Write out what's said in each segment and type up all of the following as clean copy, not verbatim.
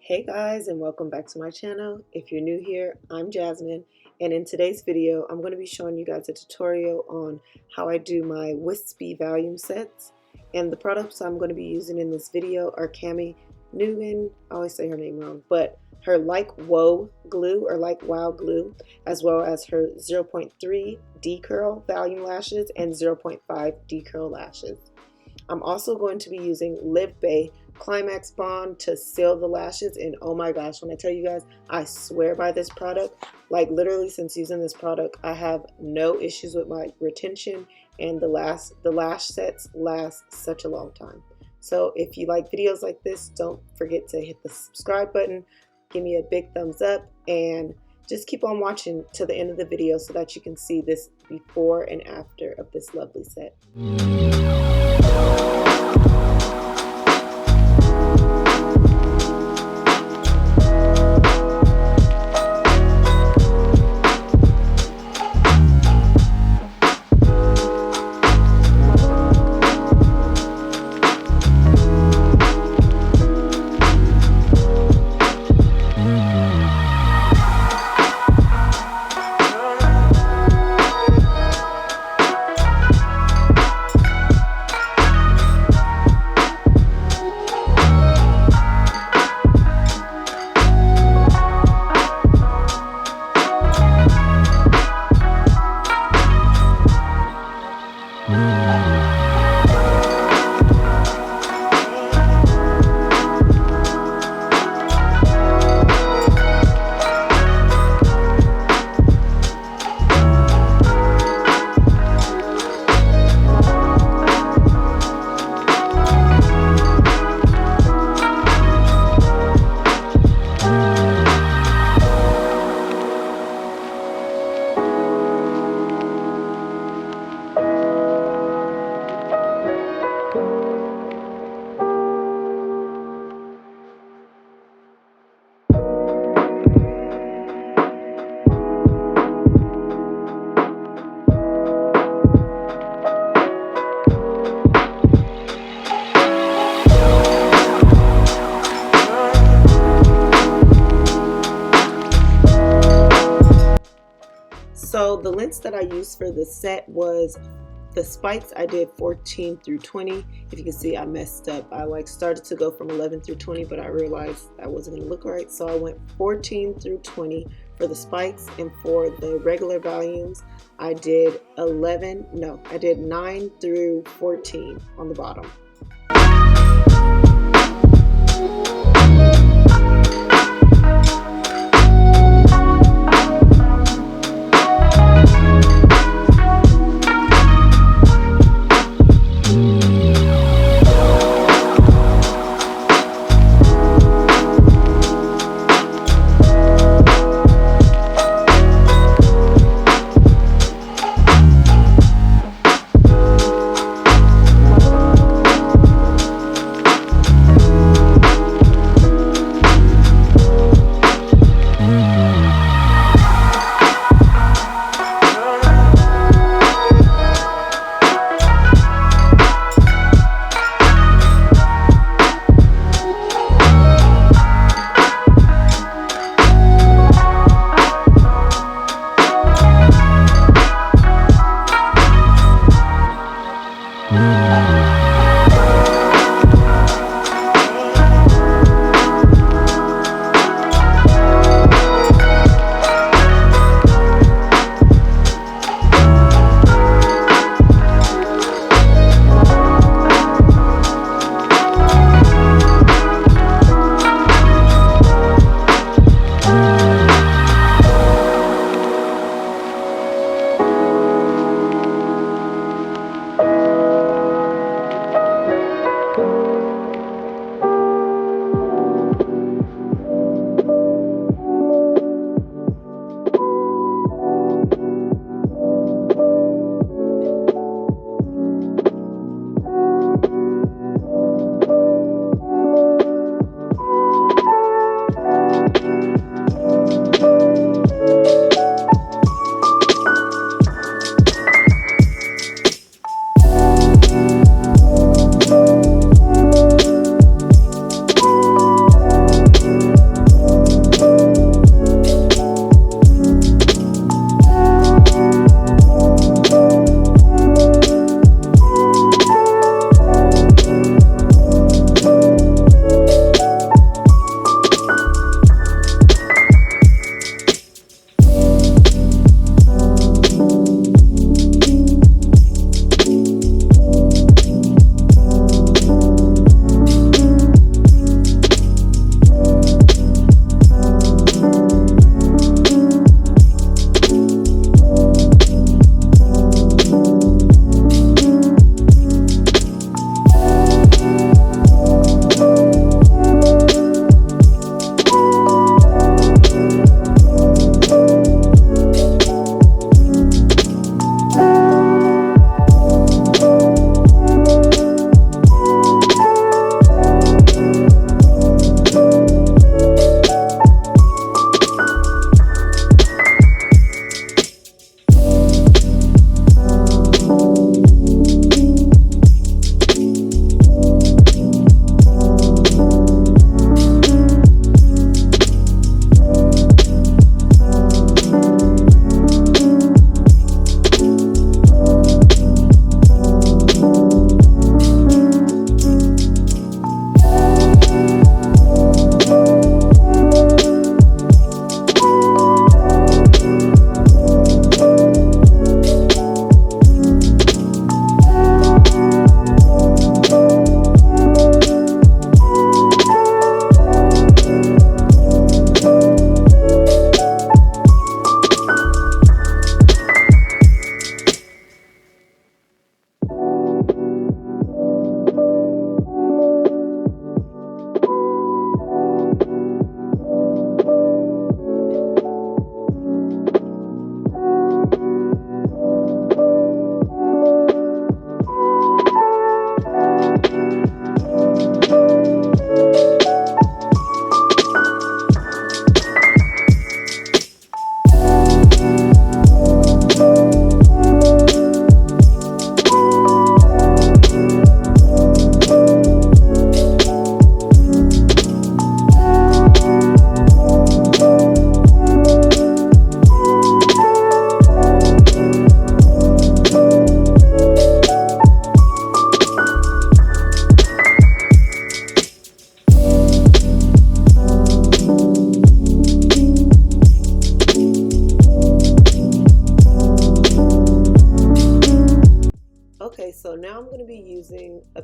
Hey guys, and welcome back to my channel. If you're new here, I'm Jasmine, and in today's video I'm going to be showing you guys a tutorial on how I do my wispy volume sets. And the products I'm going to be using in this video are Cami Nguyen, I always say her name wrong, but her Like Wow glue or Like Wow glue, as well as her 0.3 D-curl volume lashes and 0.5 D-curl lashes. I'm also going to be using Live Bay Climax Bond to seal the lashes, and oh my gosh, when I tell you guys, I swear by this product. Like literally since using this product, I have no issues with my retention, and the lash sets last such a long time. So if you like videos like this, don't forget to hit the subscribe button, give me a big thumbs up, and just keep on watching to the end of the video so that you can see this before and after of this lovely set. So the lengths that I used for the set was the spikes. I did 14 through 20. If you can see, I messed up. I started to go from 11 through 20, but I realized that wasn't going to look right. So I went 14 through 20 for the spikes, and for the regular volumes, I did 9 through 14 on the bottom.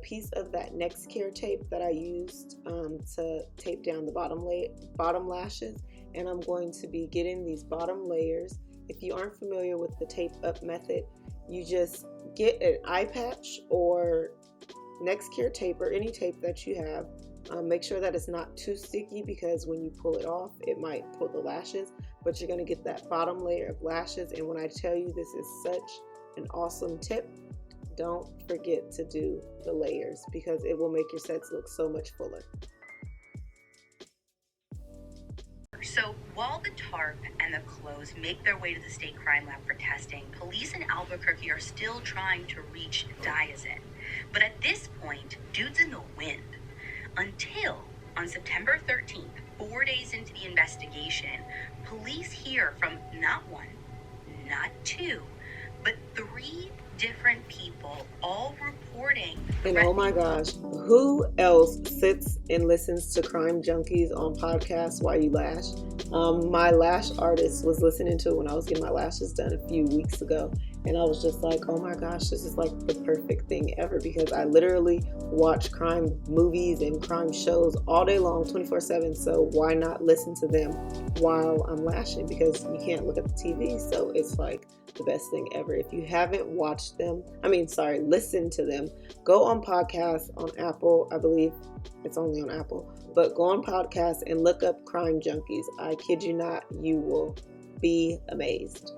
piece of that Next Care tape that I used to tape down the bottom lashes, and I'm going to be getting these bottom layers. If you aren't familiar with the tape up method, you just get an eye patch or Next Care tape or any tape that you have. Make sure that it's not too sticky, because when you pull it off, it might pull the lashes, but you're going to get that bottom layer of lashes. And when I tell you this is such an awesome tip, don't forget to do the layers, because it will make your sets look so much fuller. So while the tarp and the clothes make their way to the state crime lab for testing, police in Albuquerque are still trying to reach Diazin. But at this point, dude's in the wind. Until on September 13th, 4 days into the investigation, police hear from not one, not two, but 3 different people, all reporting. And oh my gosh, who else sits and listens to crime junkies on podcasts while you lash? My lash artist was listening to it when I was getting my lashes done a few weeks ago, and I was just like, oh my gosh, this is like the perfect thing ever, because I literally watch crime movies and crime shows all day long, 24/7. So why not listen to them while I'm lashing? Because you can't look at the TV, so it's like the best thing ever. If you haven't listened to them, go on podcasts on Apple. I believe it's only on Apple, but go on podcasts and look up Crime Junkies. I kid you not, you will be amazed.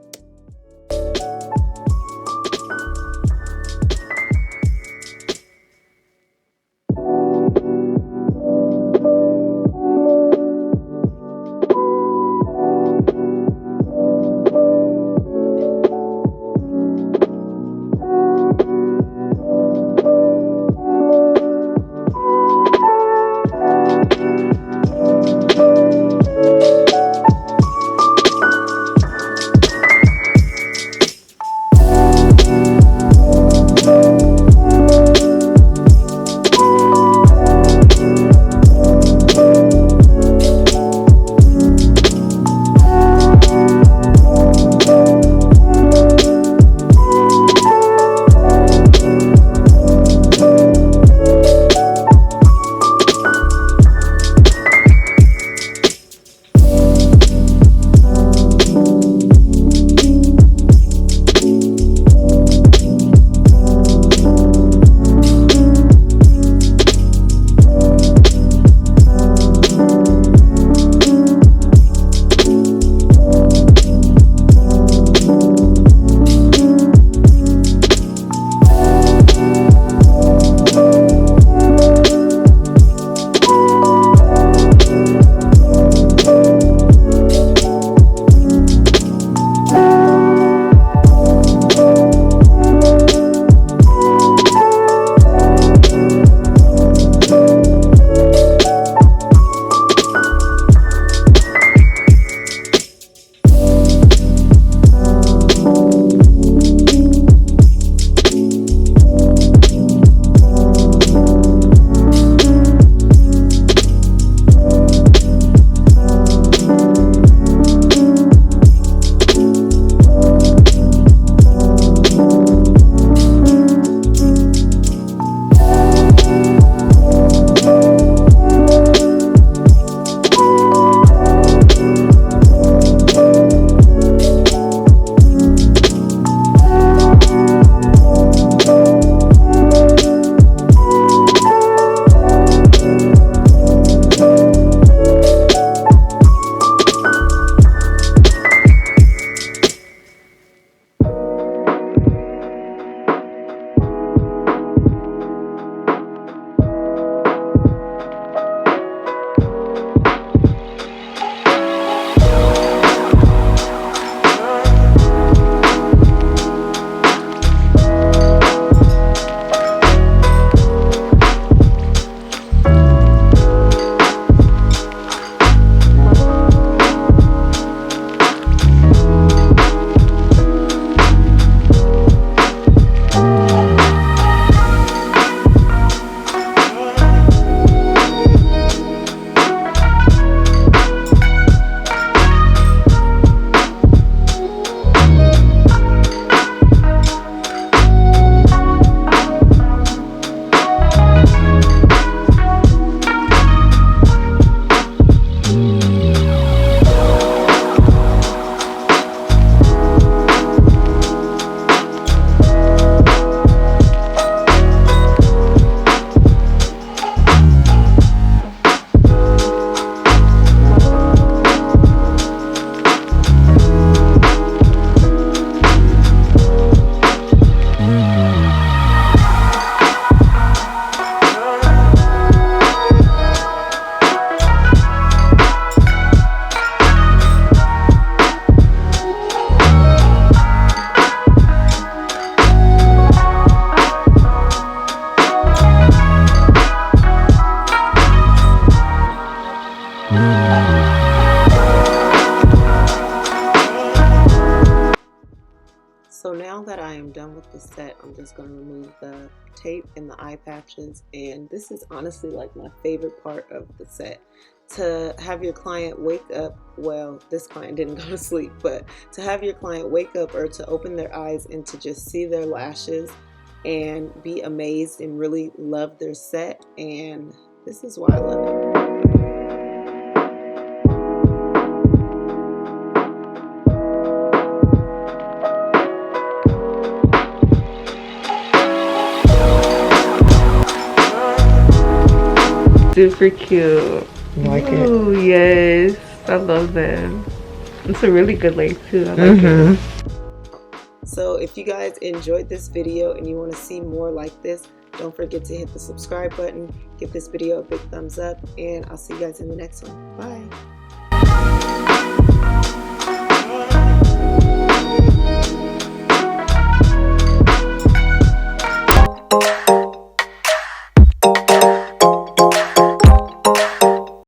So now that I am done with the set, I'm just going to remove the tape and the eye patches, and this is honestly like my favorite part of the set. To have your client wake up, well, this client didn't go to sleep, but to have your client wake up or to open their eyes and to just see their lashes and be amazed and really love their set, and this is why I love it. Super cute. You like Ooh, it? yes. I love them. It's a really good length too. I like it. So if you guys enjoyed this video and you want to see more like this, don't forget to hit the subscribe button, give this video a big thumbs up, and I'll see you guys in the next one. Bye.